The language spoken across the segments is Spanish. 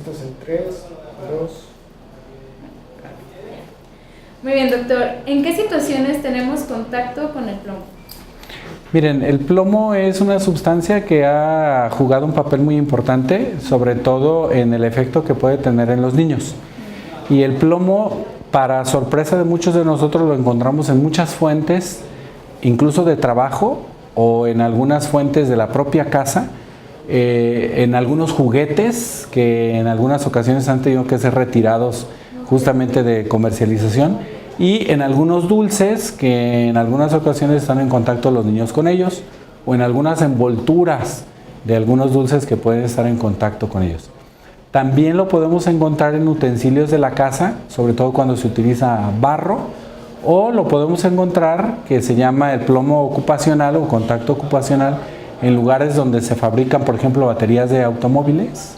Listos en 3, 2. Muy bien, doctor. ¿En qué situaciones tenemos contacto con el plomo? Miren, el plomo es una sustancia que ha jugado un papel muy importante, sobre todo en el efecto que puede tener en los niños. Y el plomo, para sorpresa de muchos de nosotros, lo encontramos en muchas fuentes, incluso de trabajo o en algunas fuentes de la propia casa, en algunos juguetes que en algunas ocasiones han tenido que ser retirados justamente de comercialización, y en algunos dulces que en algunas ocasiones están en contacto los niños con ellos, o en algunas envolturas de algunos dulces que pueden estar en contacto con ellos. También lo podemos encontrar en utensilios de la casa, sobre todo cuando se utiliza barro, o lo podemos encontrar, que se llama el plomo ocupacional o contacto ocupacional, en lugares donde se fabrican, por ejemplo, baterías de automóviles,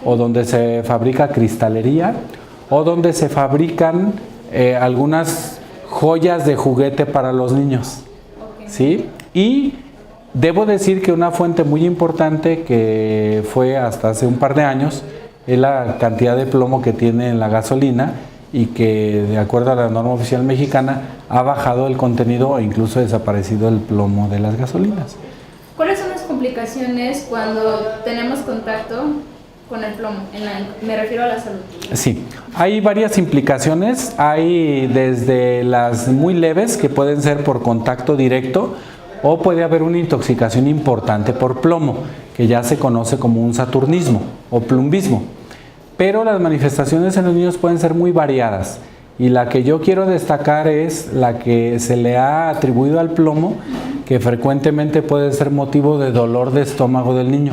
o donde se fabrica cristalería, o donde se fabrican algunas joyas de juguete para los niños. ¿Sí? Y debo decir que una fuente muy importante que fue hasta hace un par de años es la cantidad de plomo que tiene en la gasolina, y que de acuerdo a la norma oficial mexicana ha bajado el contenido e incluso desaparecido el plomo de las gasolinas. ¿Cuáles son las complicaciones cuando tenemos contacto con el plomo? Me refiero a la salud. Sí, hay varias implicaciones. Hay desde las muy leves, que pueden ser por contacto directo, o puede haber una intoxicación importante por plomo, que ya se conoce como un saturnismo o plumbismo. Pero las manifestaciones en los niños pueden ser muy variadas, y la que yo quiero destacar es la que se le ha atribuido al plomo, que frecuentemente puede ser motivo de dolor de estómago del niño,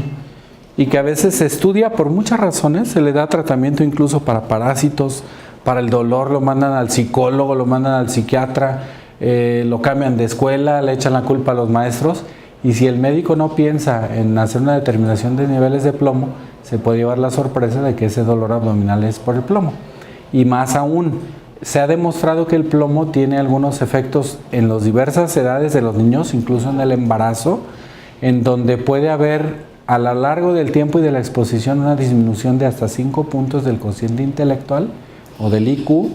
y que a veces se estudia por muchas razones. Se le da tratamiento incluso para parásitos, para el dolor lo mandan al psicólogo, lo mandan al psiquiatra, lo cambian de escuela, le echan la culpa a los maestros, y si el médico no piensa en hacer una determinación de niveles de plomo, se puede llevar la sorpresa de que ese dolor abdominal es por el plomo. Y más aún, se ha demostrado que el plomo tiene algunos efectos en las diversas edades de los niños, incluso en el embarazo, en donde puede haber a lo largo del tiempo y de la exposición una disminución de hasta 5 puntos del cociente intelectual o del IQ,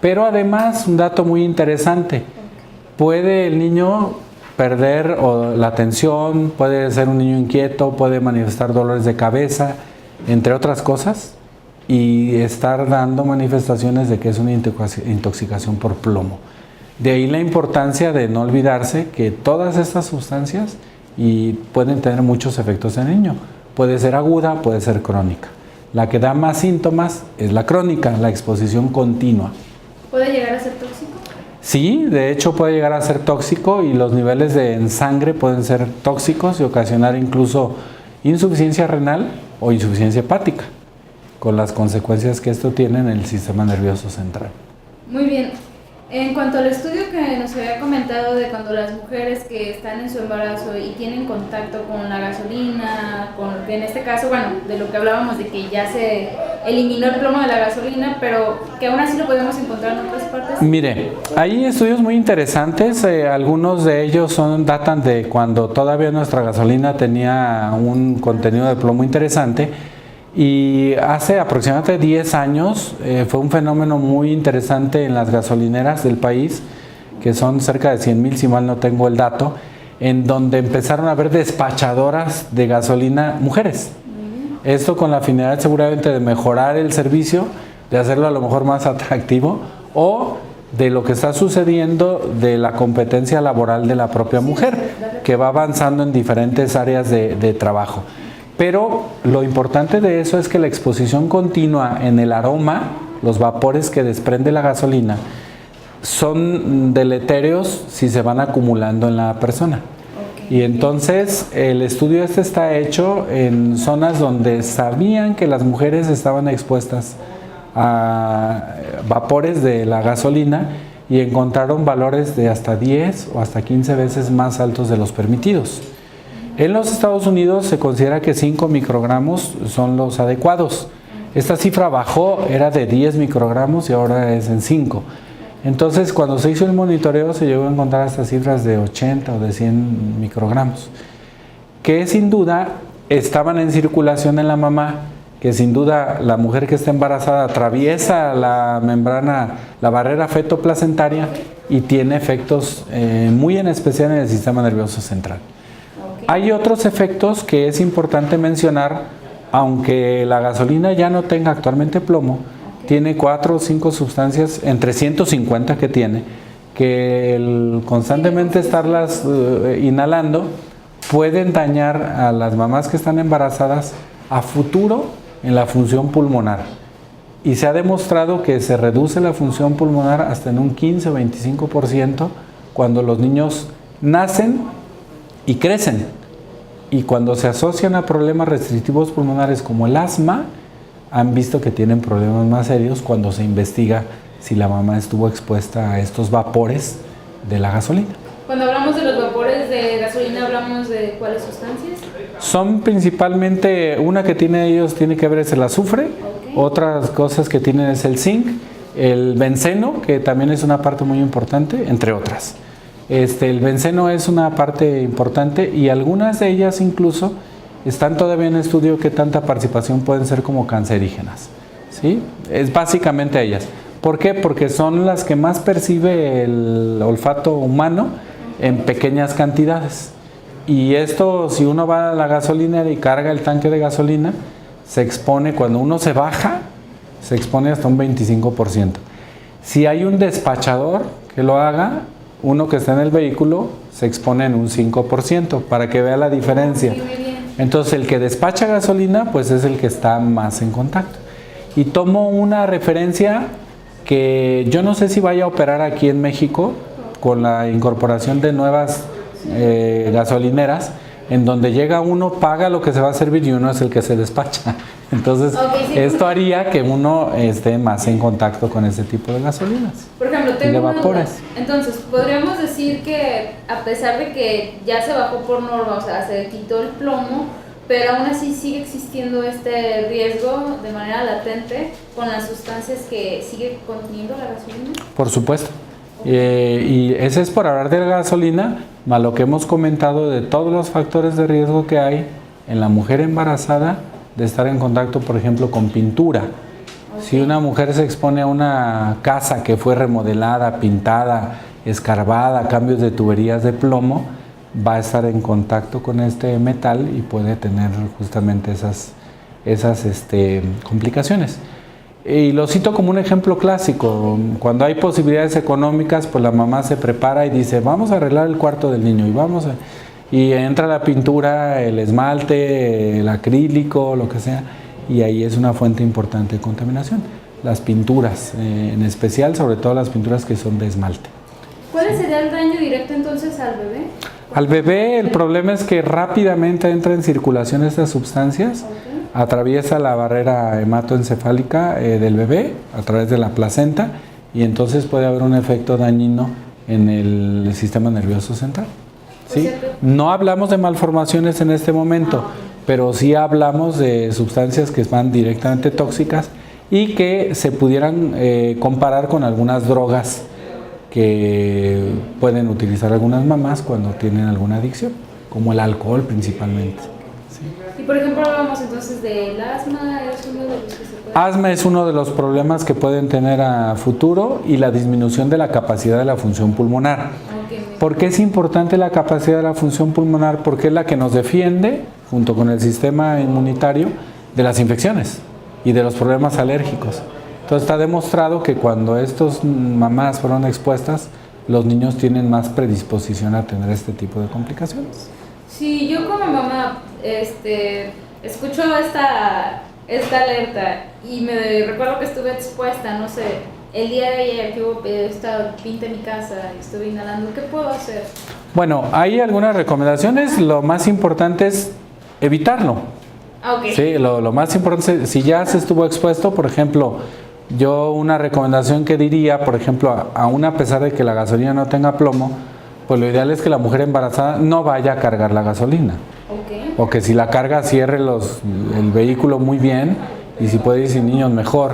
pero además un dato muy interesante, puede el niño perder la atención, puede ser un niño inquieto, puede manifestar dolores de cabeza, entre otras cosas, y estar dando manifestaciones de que es una intoxicación por plomo. De ahí la importancia de no olvidarse que todas estas sustancias pueden tener muchos efectos en el niño. Puede ser aguda, puede ser crónica. La que da más síntomas es la crónica, la exposición continua. ¿Puede llegar a ser tóxico? Sí, de hecho puede llegar a ser tóxico, y los niveles en sangre pueden ser tóxicos y ocasionar incluso insuficiencia renal o insuficiencia hepática, con las consecuencias que esto tiene en el sistema nervioso central. Muy bien. En cuanto al estudio que nos había comentado de cuando las mujeres que están en su embarazo y tienen contacto con la gasolina, en este caso, bueno, de lo que hablábamos de que ya se eliminó el plomo de la gasolina, pero que aún así lo podemos encontrar en otras partes. Mire, hay estudios muy interesantes, algunos de ellos datan de cuando todavía nuestra gasolina tenía un contenido de plomo interesante. Y hace aproximadamente 10 años fue un fenómeno muy interesante en las gasolineras del país, que son cerca de 100,000, si mal no tengo el dato, en donde empezaron a haber despachadoras de gasolina mujeres. Esto con la finalidad seguramente de mejorar el servicio, de hacerlo a lo mejor más atractivo, o de lo que está sucediendo de la competencia laboral de la propia mujer, que va avanzando en diferentes áreas de trabajo. Pero lo importante de eso es que la exposición continua en el aroma, los vapores que desprende la gasolina, son deletéreos si se van acumulando en la persona. Y entonces el estudio está hecho en zonas donde sabían que las mujeres estaban expuestas a vapores de la gasolina, y encontraron valores de hasta 10 o hasta 15 veces más altos de los permitidos. En los Estados Unidos se considera que 5 microgramos son los adecuados. Esta cifra bajó, era de 10 microgramos y ahora es en 5. Entonces, cuando se hizo el monitoreo, se llegó a encontrar hasta cifras de 80 o de 100 microgramos, que sin duda estaban en circulación en la mamá que sin duda la mujer que está embarazada atraviesa la membrana, la barrera fetoplacentaria y tiene efectos muy en especial en el sistema nervioso central. Hay otros efectos que es importante mencionar, aunque la gasolina ya no tenga actualmente plomo, tiene 4 o 5 sustancias, entre 150 que tiene, que el constantemente estarlas inhalando pueden dañar a las mamás que están embarazadas a futuro en la función pulmonar. Y se ha demostrado que se reduce la función pulmonar hasta en un 15 o 25% cuando los niños nacen y crecen. Y cuando se asocian a problemas restrictivos pulmonares como el asma, han visto que tienen problemas más serios cuando se investiga si la mamá estuvo expuesta a estos vapores de la gasolina. Cuando hablamos de los vapores de gasolina, ¿hablamos de cuáles sustancias? Son principalmente, una que tiene ellos tiene que ver es el azufre, otras cosas que tienen es el zinc, el benceno, que también es una parte muy importante, entre otras. El benceno es una parte importante y algunas de ellas incluso están todavía en estudio qué tanta participación pueden ser como cancerígenas. ¿Sí? Es básicamente ellas. ¿Por qué? Porque son las que más percibe el olfato humano en pequeñas cantidades. Y esto, si uno va a la gasolinera y carga el tanque de gasolina, se expone, cuando uno se baja, se expone hasta un 25%. Si hay un despachador que lo haga, uno que está en el vehículo se expone en un 5%, para que vea la diferencia. Entonces el que despacha gasolina, pues es el que está más en contacto. Y tomo una referencia que yo no sé si vaya a operar aquí en México con la incorporación de nuevas gasolineras, en donde llega uno, paga lo que se va a servir y uno es el que se despacha. Entonces, esto haría que uno esté más en contacto con ese tipo de gasolinas. Por ejemplo, tengo una duda. Entonces, podríamos decir que a pesar de que ya se bajó por norma, o sea, se quitó el plomo, pero aún así sigue existiendo este riesgo de manera latente con las sustancias que sigue conteniendo la gasolina. Por supuesto. Y ese es por hablar de la gasolina, más lo que hemos comentado de todos los factores de riesgo que hay en la mujer embarazada de estar en contacto, por ejemplo, con pintura. Si una mujer se expone a una casa que fue remodelada, pintada, escarbada, cambios de tuberías de plomo, va a estar en contacto con este metal y puede tener justamente esas complicaciones. Y lo cito como un ejemplo clásico. Cuando hay posibilidades económicas, pues la mamá se prepara y dice, vamos a arreglar el cuarto del niño y entra la pintura, el esmalte, el acrílico, lo que sea, y ahí es una fuente importante de contaminación. Las pinturas, en especial, sobre todo las pinturas que son de esmalte. ¿Cuál sería el daño directo entonces al bebé? Al bebé el problema es que rápidamente entra en circulación estas sustancias, atraviesa la barrera hematoencefálica del bebé a través de la placenta y entonces puede haber un efecto dañino en el sistema nervioso central. ¿Sí? No hablamos de malformaciones en este momento, pero sí hablamos de sustancias que van directamente tóxicas y que se pudieran comparar con algunas drogas que pueden utilizar algunas mamás cuando tienen alguna adicción, como el alcohol principalmente. ¿Sí? Y por ejemplo hablamos entonces del asma, ¿es uno de los que se puede? Asma es uno de los problemas que pueden tener a futuro y la disminución de la capacidad de la función pulmonar. ¿Por qué es importante la capacidad de la función pulmonar? Porque es la que nos defiende, junto con el sistema inmunitario, de las infecciones y de los problemas alérgicos. Entonces está demostrado que cuando estas mamás fueron expuestas, los niños tienen más predisposición a tener este tipo de complicaciones. Sí, yo como mamá escucho esta alerta y me recuerdo que estuve expuesta, no sé, el día de ayer que hubo esta pinta en mi casa y estuve inhalando, ¿qué puedo hacer? Bueno, hay algunas recomendaciones, lo más importante es evitarlo. Okay. Sí, lo más importante, si ya se estuvo expuesto, por ejemplo, yo una recomendación que diría, por ejemplo, aún a pesar de que la gasolina no tenga plomo, pues lo ideal es que la mujer embarazada no vaya a cargar la gasolina. Okay. O que si la carga cierre el vehículo muy bien y si puede ir sin niños mejor.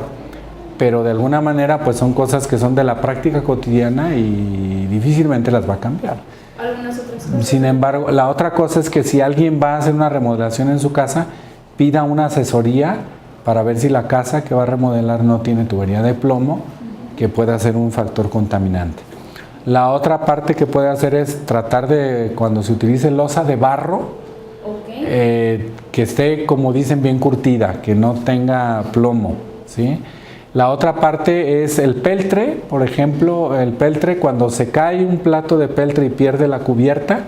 Pero de alguna manera pues son cosas que son de la práctica cotidiana y difícilmente las va a cambiar. ¿Algunas otras cosas? Sin embargo, la otra cosa es que si alguien va a hacer una remodelación en su casa, pida una asesoría para ver si la casa que va a remodelar no tiene tubería de plomo, que pueda ser un factor contaminante. La otra parte que puede hacer es tratar de, cuando se utilice losa de barro, que esté, como dicen, bien curtida, que no tenga plomo, ¿sí? La otra parte es el peltre. Por ejemplo, el peltre, cuando se cae un plato de peltre y pierde la cubierta,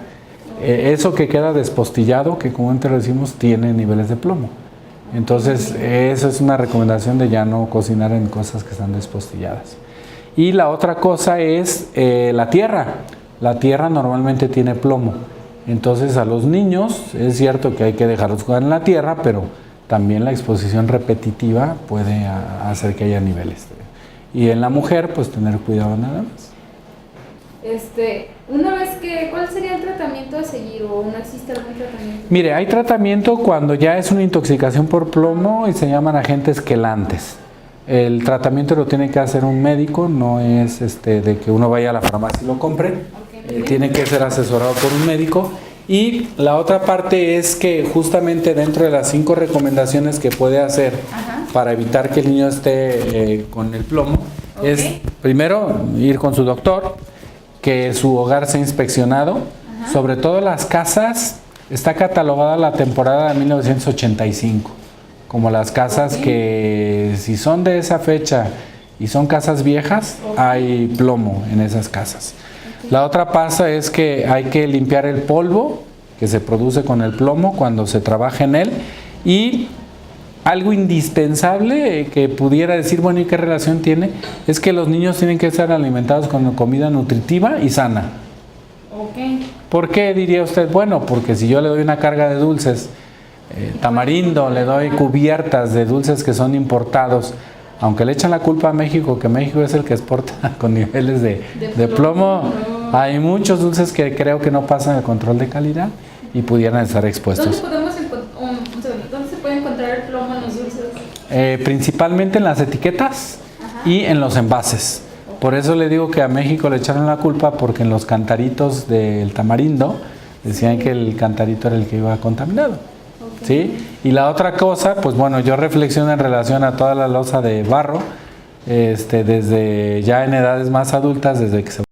eso que queda despostillado, que como antes decimos, tiene niveles de plomo. Entonces, eso es una recomendación de ya no cocinar en cosas que están despostilladas. Y la otra cosa es la tierra. La tierra normalmente tiene plomo. Entonces, a los niños es cierto que hay que dejarlos jugar en la tierra, pero también la exposición repetitiva puede hacer que haya niveles. Y en la mujer, pues tener cuidado nada más. Una vez que, ¿cuál sería el tratamiento a seguir o no existe algún tratamiento? Mire, hay tratamiento cuando ya es una intoxicación por plomo y se llaman agentes quelantes. El tratamiento lo tiene que hacer un médico, no es de que uno vaya a la farmacia y lo compre. Tiene que ser asesorado por un médico. Y la otra parte es que justamente dentro de las 5 recomendaciones que puede hacer para evitar que el niño esté con el plomo, es primero ir con su doctor, que su hogar sea inspeccionado, sobre todo las casas. Está catalogada la temporada de 1985 como las casas que, si son de esa fecha y son casas viejas, hay plomo en esas casas. La otra pasa es que hay que limpiar el polvo que se produce con el plomo cuando se trabaja en él. Y algo indispensable que pudiera decir, bueno, ¿y qué relación tiene? Es que los niños tienen que ser alimentados con comida nutritiva y sana. ¿Por qué diría usted? Bueno, porque si yo le doy una carga de dulces, tamarindo, le doy cubiertas de dulces que son importados, aunque le echan la culpa a México, que México es el que exporta con niveles de plomo, hay muchos dulces que creo que no pasan el control de calidad y pudieran estar expuestos. ¿Dónde se puede encontrar el plomo en los dulces? Principalmente en las etiquetas y en los envases. Por eso le digo que a México le echaron la culpa, porque en los cantaritos del tamarindo decían que el cantarito era el que iba contaminado. ¿Sí? Y la otra cosa, pues bueno, yo reflexiono en relación a toda la loza de barro, desde ya en edades más adultas, desde que se